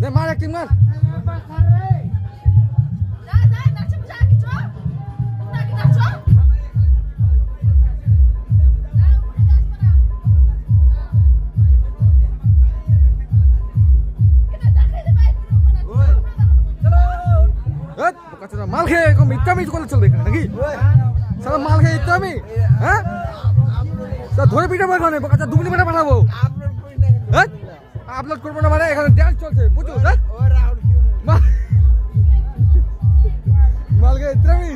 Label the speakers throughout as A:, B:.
A: মার একটি মার মাল খেয়ে এরকম ইত্যামি করলে চলবে এখানে নাকি সারা মাল খেয়ে ইত্যামি হ্যাঁ ধরে পিটাবো এখানে বাচ্চা দুগুনি মেটা পাঠাবো হ্যাঁ আপলোড করবো না মানে এখানে ড্যান্স চলছে বুঝছো মাল খেয়ে ইত্যামি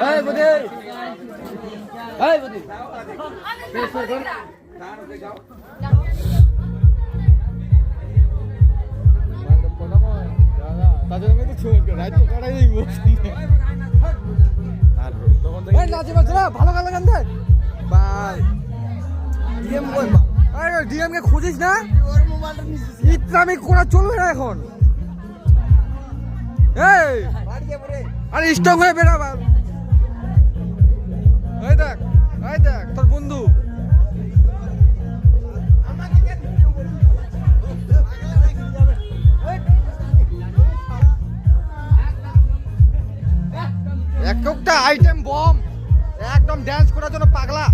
A: এই বুদ্ধি এই বুদ্ধি তাদের আমি তো ছোট রাইট কাটাই দিব আর তখন এই নাচে বাজরা ভালো গান গান দে ভাই ডিএম কই মা আরে ডিএম কে খুঁজিস না ওর মোবাইলটা নিছিস ইত্রামি কোনা চলবে না এখন এই বাড়িয়ে পড়ে আরে স্টক হয়ে বেরা বাল এই দেখ তোর বন্ধু একটা আইটেম বম একদম ড্যান্স করার জন্য পাগলা।